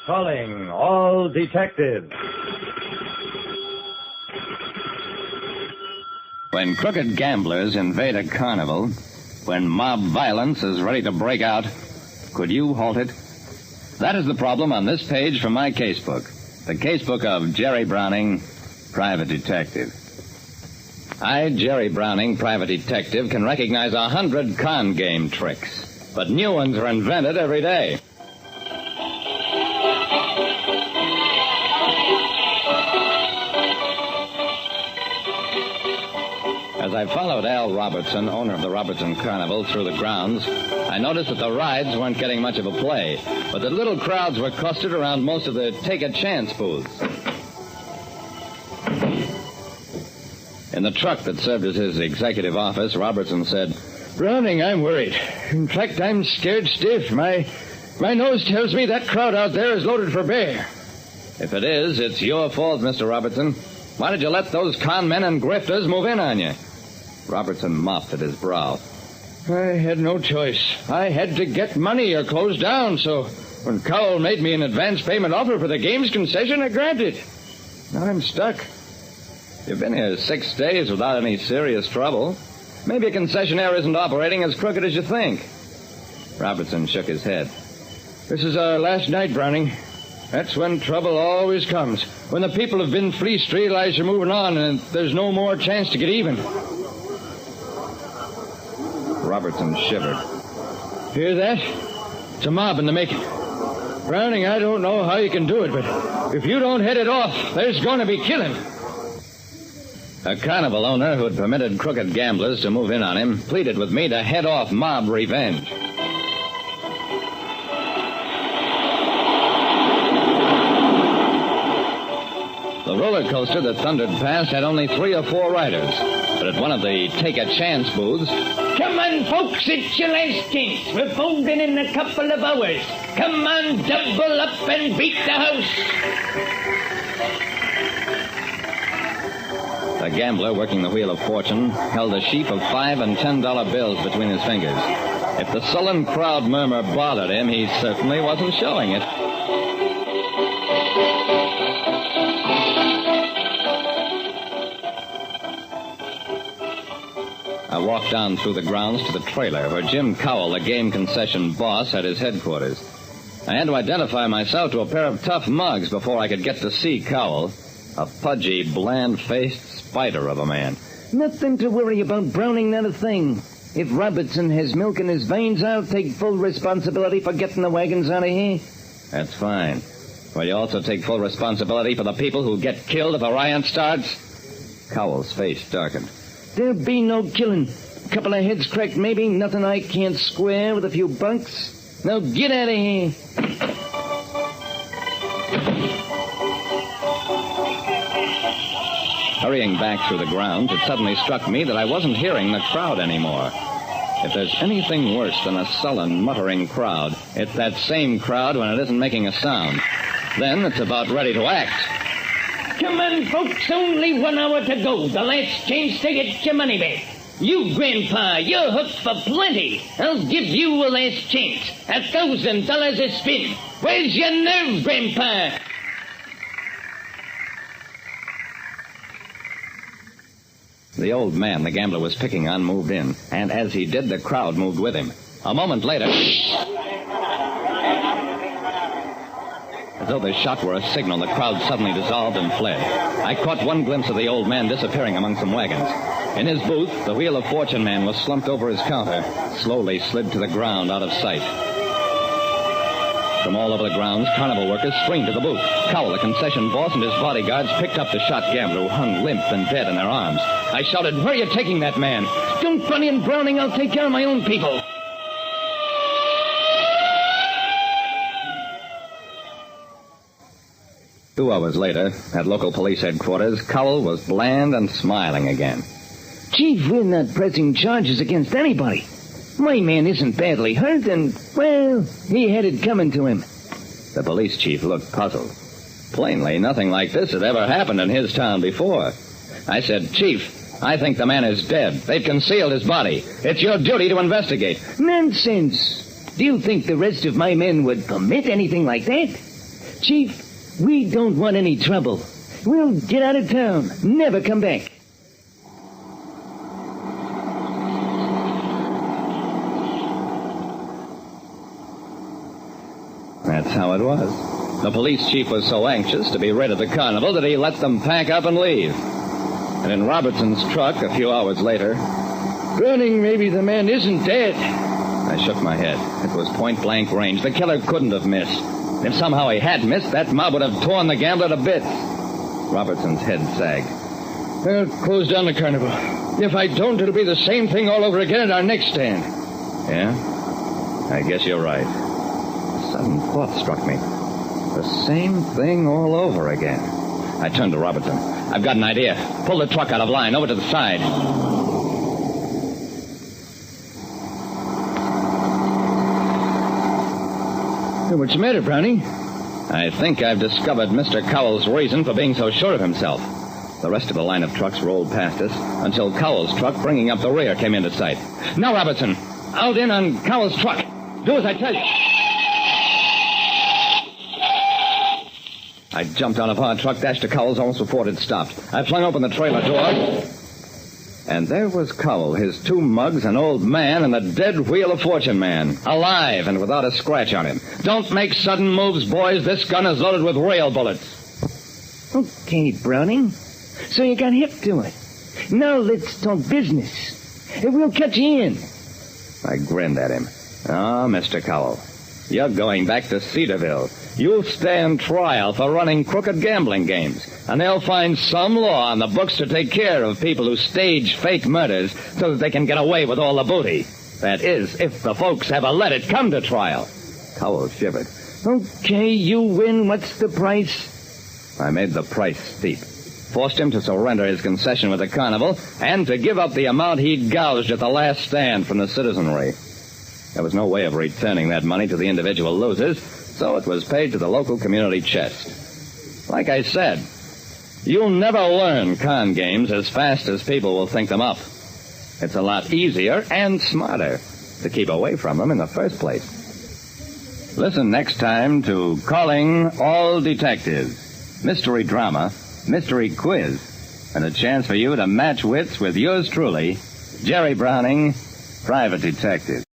Calling all detectives. When crooked gamblers invade a carnival, when mob violence is ready to break out, could you halt it? That is the problem on this page from my casebook. The casebook of Jerry Browning, private detective. I, Jerry Browning, private detective, can recognize 100 con game tricks, but new ones are invented every day. As I followed Al Robertson, owner of the Robertson Carnival, through the grounds, I noticed that the rides weren't getting much of a play, but that little crowds were clustered around most of the take-a-chance booths. In the truck that served as his executive office, Robertson said, "Browning, I'm worried. In fact, I'm scared stiff. My nose tells me that crowd out there is loaded for bear." "If it is, it's your fault, Mr. Robertson. Why did you let those con men and grifters move in on you?" Robertson mopped at his brow. "I had no choice. I had to get money or close down, so when Cowell made me an advance payment offer for the games concession, I granted. Now I'm stuck." "You've been here 6 days without any serious trouble. Maybe a concessionaire isn't operating as crooked as you think." Robertson shook his head. "This is our last night, Browning. That's when trouble always comes. When the people have been fleeced, realize they're moving on, and there's no more chance to get even." Robertson shivered. "Hear that? It's a mob in the making. Browning, I don't know how you can do it, but if you don't head it off, there's going to be killing." A carnival owner who had permitted crooked gamblers to move in on him pleaded with me to head off mob revenge. The roller coaster that thundered past had only 3 or 4 riders, but at one of the take-a-chance booths... "Come on, folks, it's your last chance. We're folding in a couple of hours. Come on, double up and beat the house." The gambler working the Wheel of Fortune held a sheaf of $5 and $10 bills between his fingers. If the sullen crowd murmur bothered him, he certainly wasn't showing it. I walked down through the grounds to the trailer where Jim Cowell, the game concession boss, had his headquarters. I had to identify myself to a pair of tough mugs before I could get to see Cowell, a pudgy, bland-faced spider of a man. "Nothing to worry about, Browning, not a thing. If Robertson has milk in his veins, I'll take full responsibility for getting the wagons out of here." "That's fine. Will you also take full responsibility for the people who get killed if a riot starts?" Cowell's face darkened. "There'll be no killing. A couple of heads cracked, maybe. Nothing I can't square with a few bunks. Now get out of here." Hurrying back through the grounds, it suddenly struck me that I wasn't hearing the crowd anymore. If there's anything worse than a sullen, muttering crowd, it's that same crowd when it isn't making a sound. Then it's about ready to act. "Come on, folks, only 1 hour to go. The last chance to get your money back. You, Grandpa, you're hooked for plenty. I'll give you a last chance. $1,000 a spin. Where's your nerve, Grandpa?" The old man the gambler was picking on moved in, and as he did, the crowd moved with him. A moment later, as though the shot were a signal, the crowd suddenly dissolved and fled. I caught one glimpse of the old man disappearing among some wagons. In his booth, the Wheel of Fortune man was slumped over his counter, slowly slid to the ground out of sight. From all over the grounds, carnival workers streamed to the booth. Cowell, the concession boss, and his bodyguards picked up the shot gambler who hung limp and dead in their arms. I shouted, "Where are you taking that man?" "Don't run in, Browning. I'll take care of my own people." Two hours later, at local police headquarters, Cowell was bland and smiling again. "Chief, we're not pressing charges against anybody. My man isn't badly hurt, and, well, he had it coming to him." The police chief looked puzzled. Plainly, nothing like this had ever happened in his town before. I said, "Chief, I think the man is dead. They've concealed his body. It's your duty to investigate." "Nonsense. Do you think the rest of my men would permit anything like that? Chief, we don't want any trouble. We'll get out of town, never come back. That's how it was. The police chief was so anxious to be rid of the carnival that he let them pack up and leave. And in Robertson's truck, a few hours later... Browning, maybe the man isn't dead. I shook my head. It was point-blank range. The killer couldn't have missed. If somehow he had missed, that mob would have torn the gambler to bits. Robertson's head sagged. Well, close down the carnival. If I don't, it'll be the same thing all over again at our next stand. Yeah? I guess you're right. A sudden thought struck me. The same thing all over again. I turned to Robertson. I've got an idea. Pull the truck out of line, over to the side. What's the matter, Browning? I think I've discovered Mr. Cowell's reason for being so sure of himself. The rest of the line of trucks rolled past us until Cowell's truck, bringing up the rear, came into sight. Now, Robertson, out in on Cowell's truck. Do as I tell you. I jumped out of our truck, dashed to Cowell's almost before it had stopped. I flung open the trailer door. And there was Cowell, his two mugs, an old man, and the dead Wheel of Fortune man. Alive and without a scratch on him. Don't make sudden moves, boys. This gun is loaded with real bullets. Okay, Browning. So you got hip to it. Now let's talk business. We'll cut you in. I grinned at him. Ah, Mr. Cowell, you're going back to Cedarville. You'll stand trial for running crooked gambling games, and they'll find some law on the books to take care of people who stage fake murders so that they can get away with all the booty. That is, if the folks ever let it come to trial. Cowell shivered. Okay, you win. What's the price? I made the price steep. Forced him to surrender his concession with the carnival and to give up the amount he'd gouged at the last stand from the citizenry. There was no way of returning that money to the individual losers, so it was paid to the local community chest. Like I said, you'll never learn con games as fast as people will think them up. It's a lot easier and smarter to keep away from them in the first place. Listen next time to Calling All Detectives. Mystery drama, mystery quiz, and a chance for you to match wits with yours truly, Jerry Browning, Private Detective.